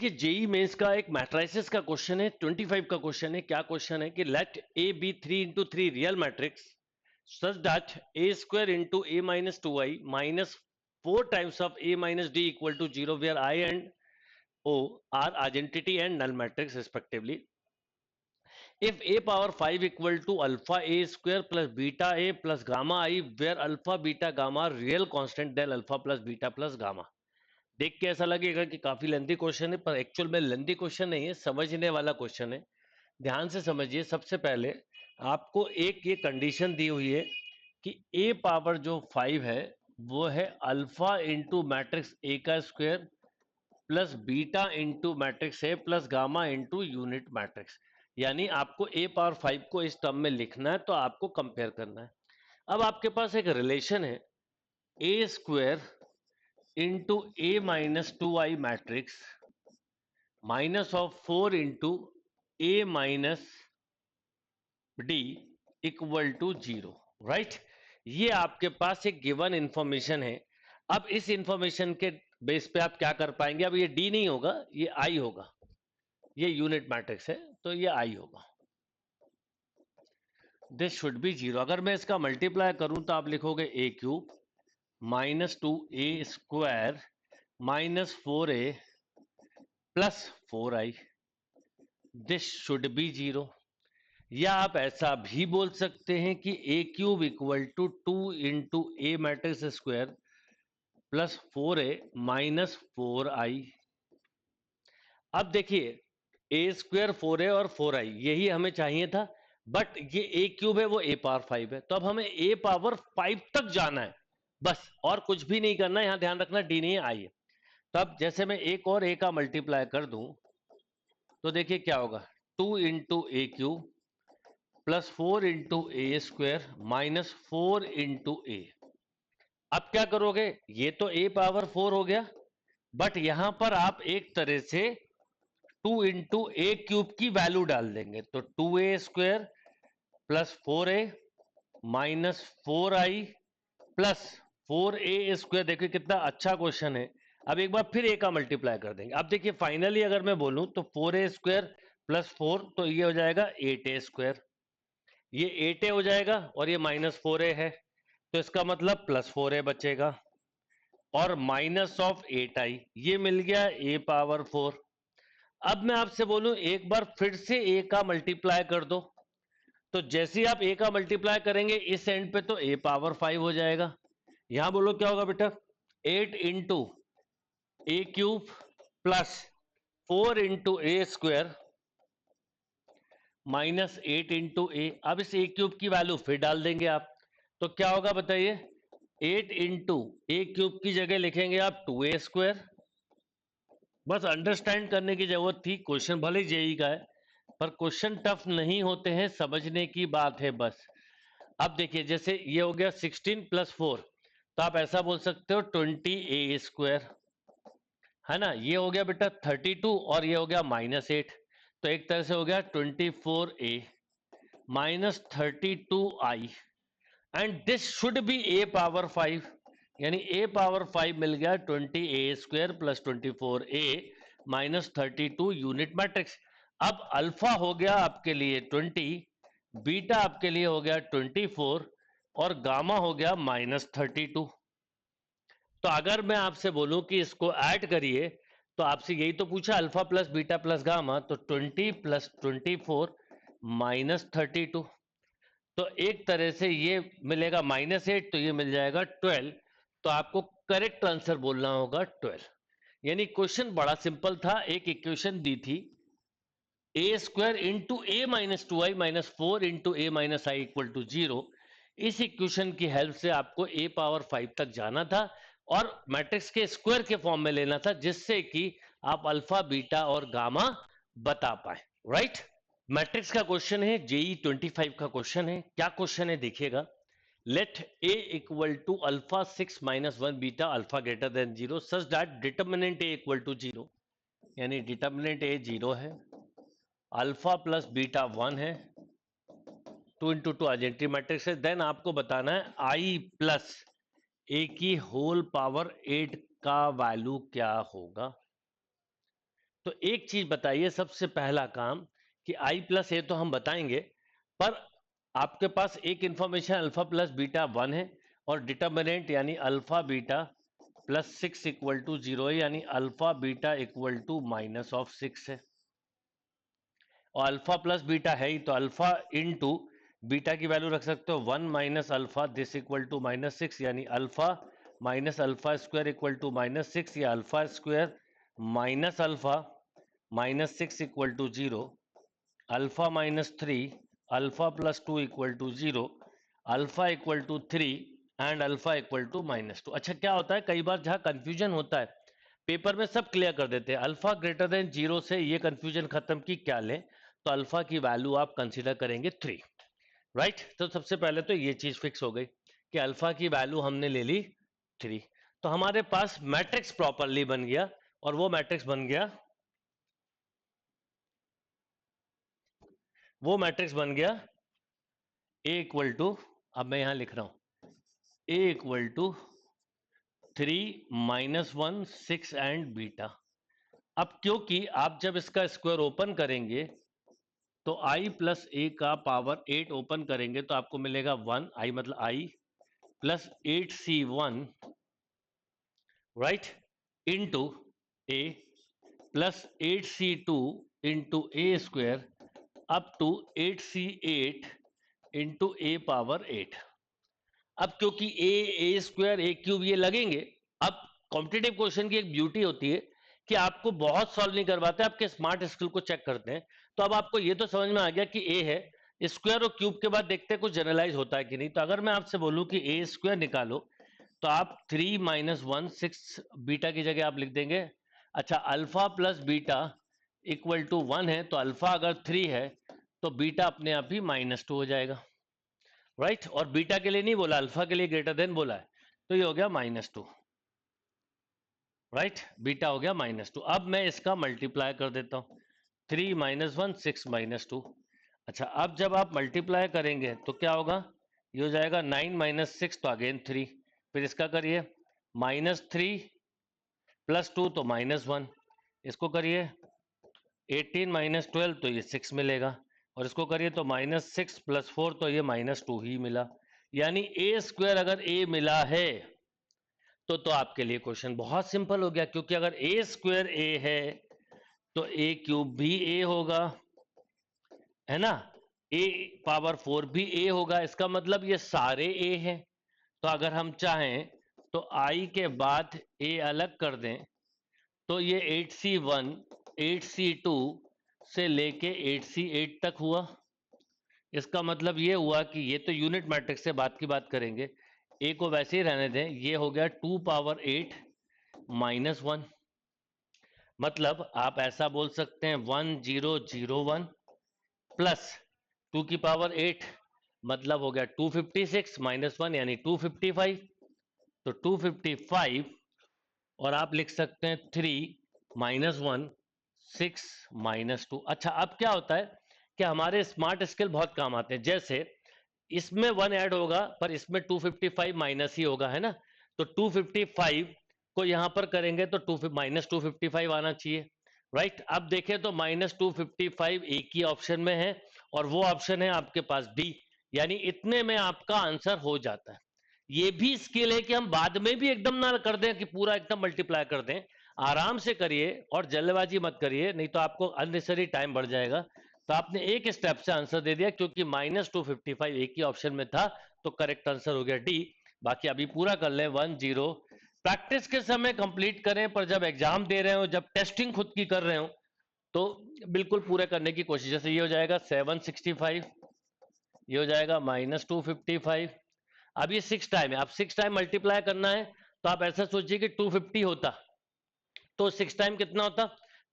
देखिए JEE mains का एक मैट्रिसेस का क्वेश्चन है, 25 का क्वेश्चन है। क्या क्वेश्चन है कि let A B 3 into 3 real matrix such that A square into A minus 2i minus 4 times of A minus D equal to 0 where I and O are identity and null matrix respectively. If a power 5 equal to alpha a square plus beta a plus gamma I where alpha beta gamma are real constant then alpha plus beta plus gamma। देख के ऐसा लगेगा कि काफी lengthy question है, पर actual में lengthy question नहीं है, समझने वाला क्वेश्चन है। ध्यान से समझिए। सबसे पहले आपको एक ये कंडीशन दी हुई है कि a पावर जो 5 है वो है अल्फा इंटू मैट्रिक्स a का square plus beta into matrix A plus gamma into unit matrix. यानी आपको a पावर 5 को इस टर्म में लिखना है, तो आपको कंपेयर करना है। अब आपके पास एक रिलेशन है A square into A minus 2i matrix minus of 4 into A minus D equal to 0, right. ये आपके पास एक गिवन इंफॉर्मेशन है। अब इस इंफॉर्मेशन के बेस पे आप क्या कर पाएंगे? अब ये डी नहीं होगा, ये आई होगा। ये यूनिट मैट्रिक्स है तो ये आई होगा। This should be 0। अगर मैं इसका मल्टीप्लाई करूं तो आप लिखोगे A cube minus 2a square minus 4a plus 4i। This should be 0। या आप ऐसा भी बोल सकते हैं कि A cube equal to 2 into A matrix square plus 4a minus 4i। अब देखिए ए स्क्वायर 4a और 4i यही हमें चाहिए था, बट ये ए क्यूब है वो ए पावर 5 है, तो अब हमें ए पावर 5 तक जाना है बस, और कुछ भी नहीं करना है। यहां ध्यान रखना डी नहीं है, आई है। तो अब जैसे मैं एक और ए का मल्टीप्लाई कर दूं तो देखिए क्या होगा, 2 into A cube plus 4 into A square minus 4 into ए। अब क्या करोगे? ये तो ए पावर 4 हो गया, बट यहां पर आप एक तरह से 2 इंटू ए क्यूब की वैल्यू डाल देंगे, तो 2a square plus 4a minus 4i plus 4a square. देखिए कितना अच्छा क्वेश्चन है। अब एक बार फिर a का मल्टीप्लाई कर देंगे। अब देखिए फाइनली अगर मैं बोलूं तो 4a स्क्वायर प्लस 4 तो ये हो जाएगा 8a स्क्वायर, ये 8a हो जाएगा और ये माइनस 4a है, तो इसका मतलब प्लस 4a बचेगा और माइनस ऑफ 8i। ये मिल गया a पावर 4। अब मैं आपसे बोलूं एक बार फिर से a का मल्टीप्लाई कर दो, तो जैसे ही आप a का मल्टीप्लाई करेंगे इस एंड पे तो a पावर 5 हो जाएगा। यहां बोलो क्या होगा बेटा, 8 into A cube plus 4 into A square minus 8 into ए। अब इस ए क्यूब की वैल्यू फिर डाल देंगे आप, तो क्या होगा बताइए, 8 इंटू ए क्यूब की जगह लिखेंगे आप 2a स्क्वायर। बस अंडरस्टैंड करने की जरूरत थी। क्वेश्चन भले जेई का है, पर क्वेश्चन टफ नहीं होते हैं, समझने की बात है बस। अब देखिए जैसे ये हो गया 16 प्लस 4, तो आप ऐसा बोल सकते हो 20a स्क्वायर, है ना। ये हो गया बेटा 32 और ये हो गया माइनस 8, तो एक तरह से हो गया 24a minus 32i and this should B a power 5। यानी a पावर 5 मिल गया 20a square plus 24a minus 32 unit matrix. अब अल्फा हो गया आपके लिए 20, बीटा आपके लिए हो गया 24 और गामा हो गया माइनस 32। तो अगर मैं आपसे बोलूं कि इसको ऐड करिए, तो आपसे यही तो पूछा alpha plus beta plus gamma, तो 20 प्लस 24 माइनस 32। तो एक तरह से ये मिलेगा -8, तो ये मिल जाएगा 12। तो आपको करेक्ट आंसर बोलना होगा 12। यानी क्वेश्चन बड़ा सिंपल था। एक इक्वेशन दी थी A square into A minus 2i minus 4 into A minus I equal to 0। इस इक्वेशन की हेल्प से आपको ए पावर 5 तक जाना था और मैट्रिक्स के स्क्वायर के फॉर्म में लेना था, जिससे कि आप अल्फा बीटा और गामा बता पाए, राइट। मैट्रिक्स का क्वेश्चन है, जेई 25 का क्वेश्चन है। क्या क्वेश्चन है देखिएगा, let A equal to alpha 6 minus 1 beta alpha greater than 0 such that determinant A equal to 0। यानी डिटर्मिनेंट ए 0 है, अल्फा प्लस बीटा 1 है, 2 इंटू 2 आइडेंटिटी मैट्रिक्स है। देन आपको बताना है आई प्लस ए की होल पावर 8 का वैल्यू क्या होगा। तो एक चीज बताइए, सबसे पहला काम कि आई प्लस ए तो हम बताएंगे, पर आपके पास एक इंफॉर्मेशन अल्फा प्लस बीटा 1 है और डिटर्मिनेंट यानी alpha beta plus 6 equal to 0 है, यानी alpha beta equal to minus of 6 है। और अल्फा प्लस बीटा है ही, तो अल्फा इनटू बीटा की वैल्यू रख सकते हो 1 minus alpha this equal to minus 6, यानी alpha minus alpha square equal to minus 6, या alpha square minus alpha minus 6 equal to 0, alpha minus 3 alpha plus 2 equal to 0, alpha equal to 3 and alpha equal to minus 2। अच्छा, क्या होता है कई बार जहां confusion होता है पेपर में सब क्लियर कर देते हैं, अल्फा ग्रेटर देन 0 से ये कंफ्यूजन खत्म की क्या लें, तो अल्फा की वैल्यू आप कंसीडर करेंगे 3, राइट। तो सबसे पहले तो ये चीज फिक्स हो गई कि अल्फा की वैल्यू हमने ले ली 3। तो हमारे पास मैट्रिक्स प्रॉपरली बन गया, और वो मैट्रिक्स बन गया, ए इक्वल टू, अब मैं यहां लिख रहा हूं A equal to 3 minus 1 6 and beta. अब क्योंकि आप जब इसका स्क्वायर ओपन करेंगे तो i प्लस ए का पावर 8 ओपन करेंगे तो आपको मिलेगा 1, i मतलब i plus 8c1 right into A plus 8c2 into A square up to 8c8 into A power 8। अब क्योंकि ए स्क्वायर ए क्यूब ये लगेंगे, अब कॉम्पिटिटिव क्वेश्चन की एक ब्यूटी होती है कि आपको बहुत सॉल्व नहीं करवाते, आपके स्मार्ट स्किल को चेक करते हैं। तो अब आपको ये तो समझ में आ गया कि ए है, स्क्वायर और क्यूब के बाद देखते हैं कुछ जनरलाइज होता है कि नहीं। तो अगर मैं आपसे बोलूं कि ए स्क्वायर निकालो, तो आप 3 माइनस 1 6 बीटा की जगह आप लिख देंगे। अच्छा, alpha plus beta equal to 1 है, तो अल्फा अगर 3 है तो बीटा अपने आप ही -2 हो जाएगा, राइट। और बीटा के लिए नहीं बोला, अल्फा के लिए ग्रेटर देन बोला है, तो ये हो गया -2, राइट। बीटा हो गया -2। अब मैं इसका मल्टीप्लाई कर देता हूं, 3 माइनस 1 6 -2। अच्छा, अब जब आप मल्टीप्लाई करेंगे तो क्या होगा, ये हो जाएगा 9 माइनस 6 तो अगेन 3, फिर इसका करिए -3 प्लस 2 तो -1, इसको करिए 18 माइनस 12 तो ये 6 मिलेगा, और इसको करिए तो -6 प्लस 4 तो ये -2 ही मिला। यानी ए स्क्वायर अगर ए मिला है तो आपके लिए क्वेश्चन बहुत सिंपल हो गया, क्योंकि अगर ए स्क्वायर ए है तो ए क्यूब भी ए होगा, है ना, ए पावर 4 भी ए होगा, इसका मतलब ये सारे ए हैं। तो अगर हम चाहें तो आई के बाद ए अलग कर दें तो ये 8c1 8c2 से लेके 8c8 तक हुआ। इसका मतलब ये हुआ कि ये तो यूनिट मैट्रिक्स से बात की बात करेंगे, ए को वैसे ही रहने दें, ये हो गया 2 पावर 8 -1। मतलब आप ऐसा बोल सकते हैं 1001 प्लस 2 की पावर 8, मतलब हो गया 256 -1 यानी 255, तो 255, और आप लिख सकते हैं 3 माइनस 1 6 -2। अच्छा, अब क्या होता है कि हमारे स्मार्ट स्केल बहुत काम आते हैं, जैसे इसमें 1 ऐड होगा पर इसमें 255 माइनस ही होगा, है ना। तो 255 को यहां पर करेंगे तो -255 आना चाहिए, राइट। अब देखें तो -255 एक ही ऑप्शन में है, और वो ऑप्शन है आपके पास डी, यानी इतने में आपका आंसर हो जाता है। ये भी स्किल है कि हम बाद में भी एकदम ना कर दें कि पूरा एकदम मल्टीप्लाई कर दें, आराम से करिए और जल्दबाजी मत करिए, नहीं तो आपको अननेसेसरी टाइम बढ़ जाएगा। तो आपने एक स्टेप से आंसर दे दिया, क्योंकि -255 एक ही ऑप्शन में था, तो करेक्ट आंसर हो गया डी। बाकी अभी पूरा कर लें 10, प्रैक्टिस के समय कंप्लीट करें, पर जब एग्जाम दे रहे हो, जब टेस्टिंग खुद की कर रहे हो, तो बिल्कुल पूरे करने की कोशिश। जैसे ये हो जाएगा 765, ये हो जाएगा -255। अब ये 6 टाइम है, अब 6 टाइम मल्टीप्लाई करना है, तो आप ऐसा सोचिए कि 250 होता तो 6 टाइम कितना होता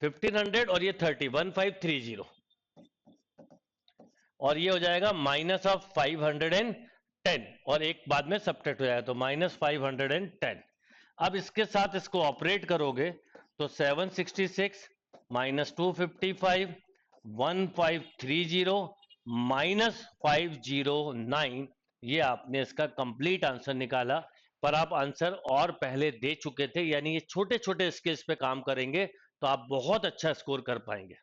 1500, और ये 1530, और ये हो जाएगा -510, और एक बाद में सब्ट्रैक्ट हो जाएगा तो -510। अब इसके साथ इसको ऑपरेट करोगे तो 766 -255 1530 -509, ये आपने इसका कंप्लीट आंसर निकाला। पर आप आंसर और पहले दे चुके थे, यानी ये छोटे छोटे स्किल्स पे काम करेंगे तो आप बहुत अच्छा स्कोर कर पाएंगे।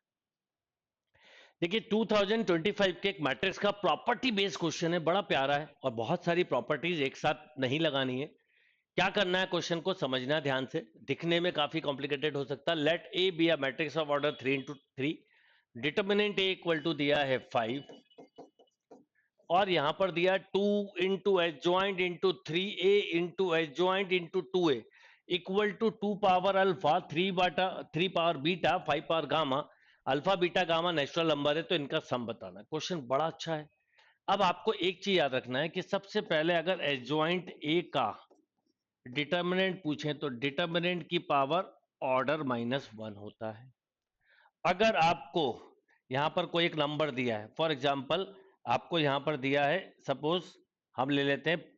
देखिए 2025 के एक मैट्रिक्स का प्रॉपर्टी बेस्ड क्वेश्चन है, बड़ा प्यारा है और बहुत सारी प्रॉपर्टीज एक साथ नहीं लगानी है। क्या करना है, क्वेश्चन को समझना है ध्यान से, दिखने में काफी कॉम्प्लिकेटेड हो सकता है। Let A B a matrix of order 3 × 3, determinant A equal to दिया है 5 और यहां पर दिया 2 into adjoint into 3a into adjoint into 2a equal to 2 power alpha 3 power beta 5 power gamma. Alpha beta gamma natural number है तो इनका सम बताना है। क्वेश्चन बड़ा अच्छा है। अब आपको एक चीज याद रखना है कि सबसे पहले अगर एडजॉइंट ए का डिटर्मिनेंट पूछें तो डिटर्मिनेंट की पावर ऑर्डर -1 होता है। अगर आपको यहां पर कोई एक नंबर दिया है, फॉर एग्जांपल आपको यहां पर दिया है, सपोज हम ले लेते हैं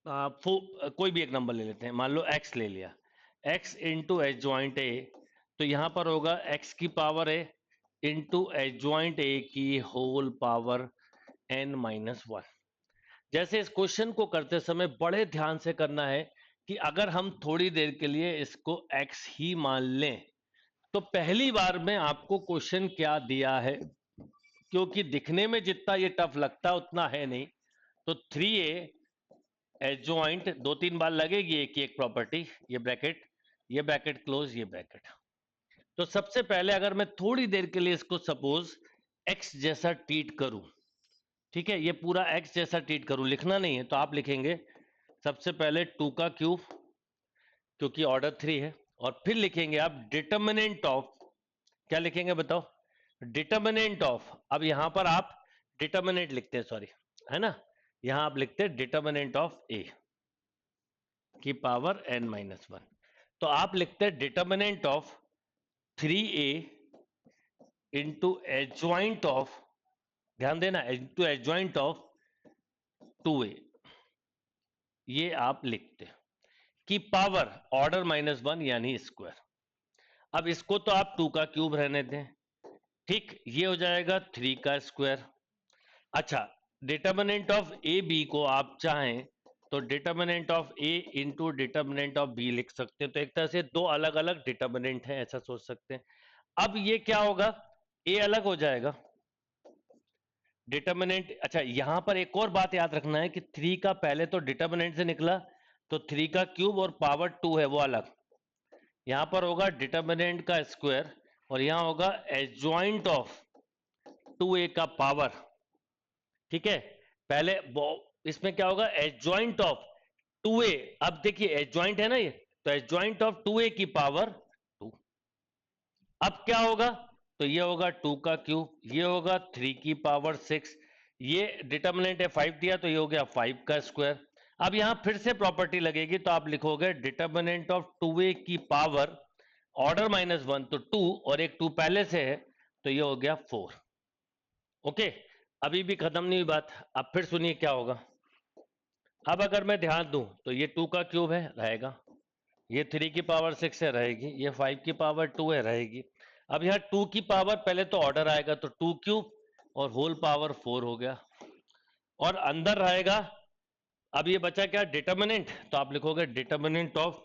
कोई भी एक नंबर ले लेते हैं, मान लो x ले लिया, x इंटू एडजॉइंट ए, तो यहां पर होगा x की power A into adjoint A की होल पावर n-1। जैसे इस क्वेश्चन को करते समय बड़े ध्यान से करना है कि अगर हम थोड़ी देर के लिए इसको x ही मान लें तो पहली बार में आपको क्वेश्चन क्या दिया है, क्योंकि दिखने में जितना ये टफ लगता उतना है नहीं। तो 3a एडजॉइंट 2-3 बार लगेगी एक प्रॉपर्टी, ये ब्रैकेट क्लोज, ये ब्रैकेट। तो सबसे पहले अगर मैं थोड़ी देर के लिए इसको सपोज x जैसा ट्रीट करूं, ठीक है, ये पूरा x जैसा ट्रीट करूं, लिखना नहीं है तो आप लिखेंगे सबसे पहले 2 का क्यूब क्योंकि ऑर्डर 3 है, और फिर लिखेंगे आप डिटर्मिनेंट ऑफ, क्या लिखेंगे बताओ, डिटर्मिनेंट ऑफ। अब यहां पर आप डिटर्मिनेंट लिखते हैं, सॉरी, है ना, यहां आप लिखते हैं डिटर्मिनेंट ऑफ ए की पावर n-1। तो आप लिखते हैं determinant of 3a into adjoint of, ध्यान देना, इंटू एडजॉइंट ऑफ 2a, ये आप लिखते हैं कि पावर ऑर्डर -1 यानी स्क्वायर। अब इसको तो आप 2 का क्यूब रहने दें, ठीक, ये हो जाएगा 3 का स्क्वायर। अच्छा, डिटर्मिनेंट ऑफ ए बी को आप चाहें तो determinant of A into determinant of B लिख सकते हैं। तो एक तरह से दो अलग अलग डिटर्मिनेंट हैं, ऐसा सोच सकते हैं। अब ये क्या होगा, ए अलग हो जाएगा डिटर्मिनेंट। अच्छा, यहां पर एक और बात याद रखना है कि 3 का पहले तो डिटर्मिनेंट से निकला तो 3 का क्यूब और पावर 2 है वो अलग, यहां पर होगा डिटर्मिनेंट का स्क्वायर और यहां होगा एडजॉइंट ऑफ 2a का पावर, ठीक है। पहले इसमें क्या होगा, एडजॉइंट ऑफ 2a, अब देखिए एडजॉइंट है ना ये, तो एडजॉइंट ऑफ 2a की पावर 2। अब क्या होगा, तो ये होगा 2 का क्यूब, ये होगा 3 की पावर 6, ये डिटर्मिनेंट है 5 दिया तो ये हो गया 5 का स्क्वायर। अब यहां फिर से प्रॉपर्टी लगेगी तो आप लिखोगे डिटर्मिनेंट ऑफ 2a की पावर ऑर्डर -1, तो 2 और एक 2 पहले से है तो ये हो गया 4। ओके, अभी भी खत्म नहीं हुई बात, अब फिर सुनिए क्या होगा। अब अगर मैं ध्यान दूं तो ये 2 का क्यूब है रहेगा, ये 3 की पावर 6 है रहेगी, ये 5 की पावर 2 है रहेगी। अब यहाँ 2 की पावर पहले तो ऑर्डर आएगा तो 2 क्यूब और होल पावर 4 हो गया, और अंदर रहेगा, अब ये बचा क्या, डिटर्मिनेंट, तो आप लिखोगे डिटर्मिनेंट ऑफ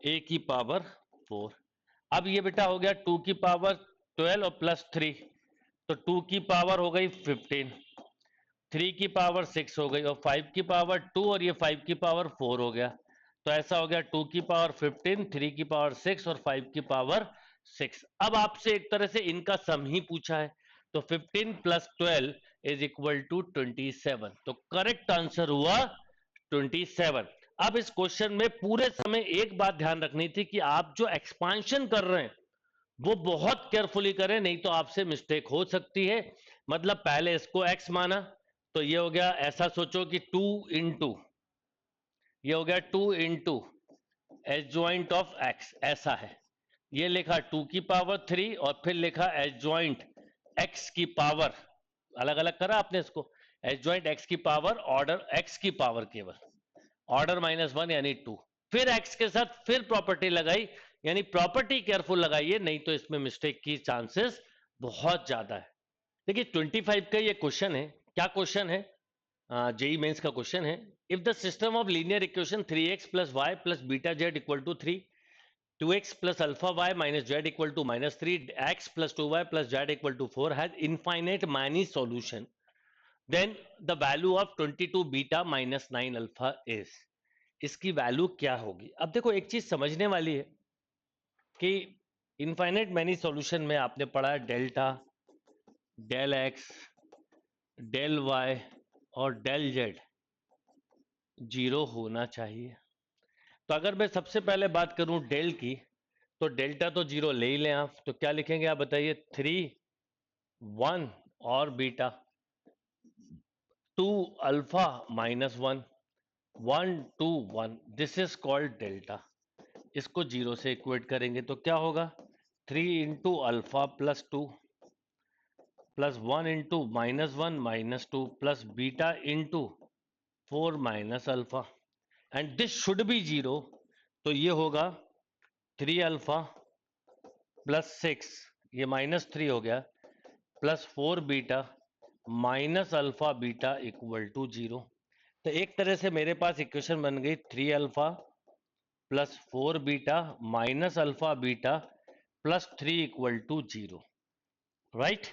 ए की पावर 4। अब ये बेटा हो गया 2 की पावर 12 और +3, तो 2 की पावर हो गई 15, 3 की पावर 6 हो गई और 5 की पावर 2 और ये 5 की पावर 4 हो गया। तो ऐसा हो गया 2 की पावर 15, 3 की पावर 6 और 5 की पावर 6। अब आपसे एक तरह से इनका सम ही पूछा है, तो 15 + 12 इज इक्वल टू 27। तो करेक्ट आंसर हुआ 27। अब इस क्वेश्चन में पूरे समय एक बात ध्यान रखनी थी कि आप जो एक्सपांशन कर रहे हैं वो बहुत केयरफुली करें, नहीं तो आपसे मिस्टेक हो सकती है। मतलब पहले इसको x माना तो ये हो गया, ऐसा सोचो कि 2 इंटू, ये हो गया 2 इंटू एडजॉइंट ऑफ x, ऐसा है, ये लिखा 2 की पावर 3 और फिर लिखा एडजॉइंट x की पावर, अलग अलग करा आपने इसको, एडजॉइंट x की पावर ऑर्डर x की पावर केवल ऑर्डर -1 यानी 2, फिर x के साथ फिर प्रॉपर्टी लगाई, यानी प्रॉपर्टी केयरफुल लगाइए, नहीं तो इसमें मिस्टेक की चांसेस बहुत ज्यादा है। देखिए 25 का ये क्वेश्चन है, क्या क्वेश्चन है, जेई मेंस का क्वेश्चन है। If the system of linear equation 3x + y + βz = 3 2x plus alpha y minus z equal to minus 3x plus 2y plus z equal to 4 has infinite many solution, then the value of 22 beta minus 9 alpha is. इसकी value क्या होगी? अब देखो एक चीज समझने वाली है कि इनफाइनाइट मैनी सॉल्यूशन में आपने पढ़ा है delta, del X, del Y और डेल जेड जीरो होना चाहिए। तो अगर मैं सबसे पहले बात करूं डेल की, तो डेल्टा तो जीरो ले ही लें आप, तो क्या लिखेंगे आप बताइए? 3 1 और beta 2 alpha minus 1 1 2 1, this is called delta. इसको जीरो से इक्वेट करेंगे तो क्या होगा? 3 into alpha plus 2 plus 1 into minus 1 minus 2 plus beta into 4 minus alpha, and this should B zero. तो ये होगा 3 अल्फा प्लस 6, ये माइनस 3 हो गया, plus 4 beta minus alpha beta equal to zero. तो एक तरह से मेरे पास इक्वेशन बन गई 3 alpha plus 4 beta minus alpha beta plus 3 equal to zero, right.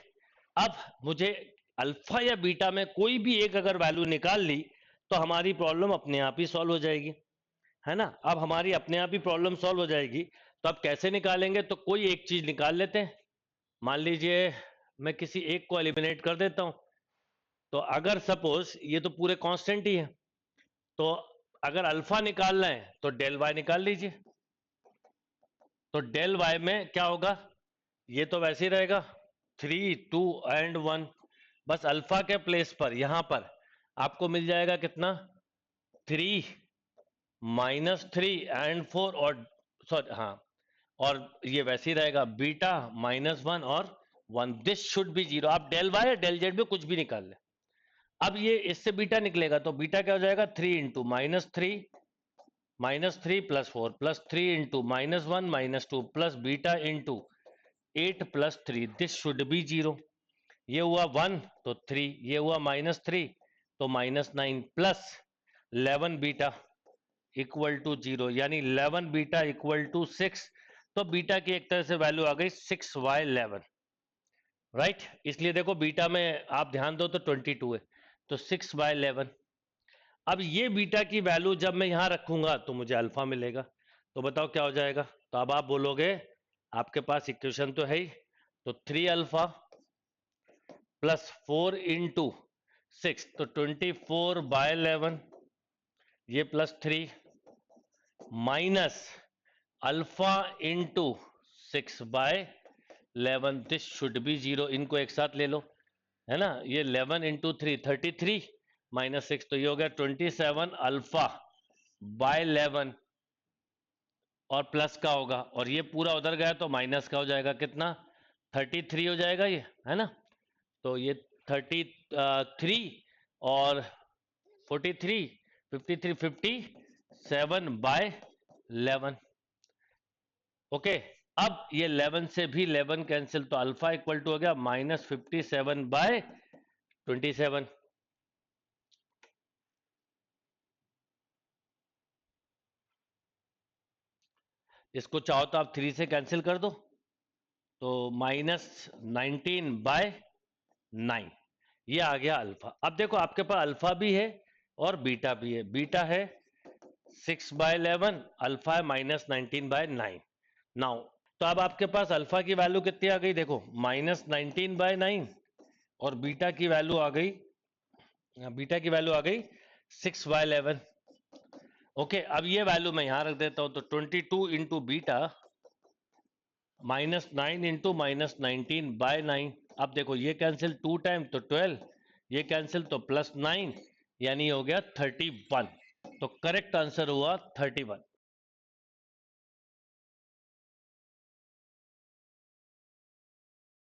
अब मुझे अल्फा या बीटा में कोई भी एक अगर वैल्यू निकाल ली तो हमारी प्रॉब्लम अपने आप ही सॉल्व हो जाएगी, है ना। अब हमारी अपने आप ही प्रॉब्लम सॉल्व हो जाएगी, तो अब कैसे निकालेंगे? तो कोई एक चीज निकाल लेते हैं। मान लीजिए मैं किसी एक को एलिमिनेट कर देता हूं, तो अगर सपोज ये तो पूरे कांस्टेंट ही है, तो अगर अल्फा निकालना है तो डेल वाई निकाल लीजिए। तो डेल वाई में क्या होगा? ये तो वैसे ही रहेगा 3 2 एंड 1, बस अल्फा के प्लेस पर यहां पर आपको मिल जाएगा कितना? 3 माइनस 3 एंड 4, और सॉरी हाँ, और ये वैसे ही रहेगा बीटा माइनस 1 और 1, दिस शुड बी जीरो। आप डेल वाई या डेल जेड में कुछ भी निकाल ले। अब ये इससे बीटा निकलेगा तो बीटा क्या हो जाएगा? 3 into minus three plus 4 plus 3 into minus 1 minus 2 plus beta into 8 plus 3, this should B zero. ये हुआ 1 तो 3, ये हुआ माइनस 3 तो minus 9 plus 11 beta equal to zero, यानी 11 बीटा इक्वल टू 6। तो बीटा की एक तरह से वैल्यू आ गई 6y11, राइट। इसलिए देखो बीटा में आप ध्यान दो तो 22 है, तो 6/11। अब ये बीटा की वैल्यू जब मैं यहां रखूंगा तो मुझे अल्फा मिलेगा, तो बताओ क्या हो जाएगा? तो अब आप बोलोगे, आपके पास इक्वेशन तो है ही, तो 3 अल्फा प्लस 4 इंटू 6, तो 24/11, ये plus 3 minus alpha into 6/11, this should B zero. इनको एक साथ ले लो, है ना। ये 11 इंटू 3 33 माइनस 6, तो ये हो गया 27 अल्फा बाय 11, और प्लस का होगा, और ये पूरा उधर गया तो माइनस का हो जाएगा, कितना? 33 हो जाएगा ये, है ना। तो ये 33 और 43 53 57/11। ओके, अब ये 11 से भी 11 कैंसिल, तो अल्फा इक्वल टू हो गया माइनस 57/27। इसको चाहो तो आप 3 से कैंसिल कर दो, तो माइनस 19/9, ये आ गया अल्फा। अब देखो आपके पास अल्फा भी है और बीटा भी है। बीटा है 6/11, अल्फा है माइनस 19/9। नाउ तो अब आपके पास अल्फा की वैल्यू कितनी आ गई? देखो माइनस 19/9, और बीटा की वैल्यू आ गई 6/11। ओके, अब ये वैल्यू मैं यहां रख देता हूं, तो 22 into beta minus 9 into minus 19/9। अब देखो ये कैंसिल 2 टाइम तो 12, ये कैंसिल तो प्लस 9, यानी हो गया 31। तो करेक्ट आंसर हुआ 31।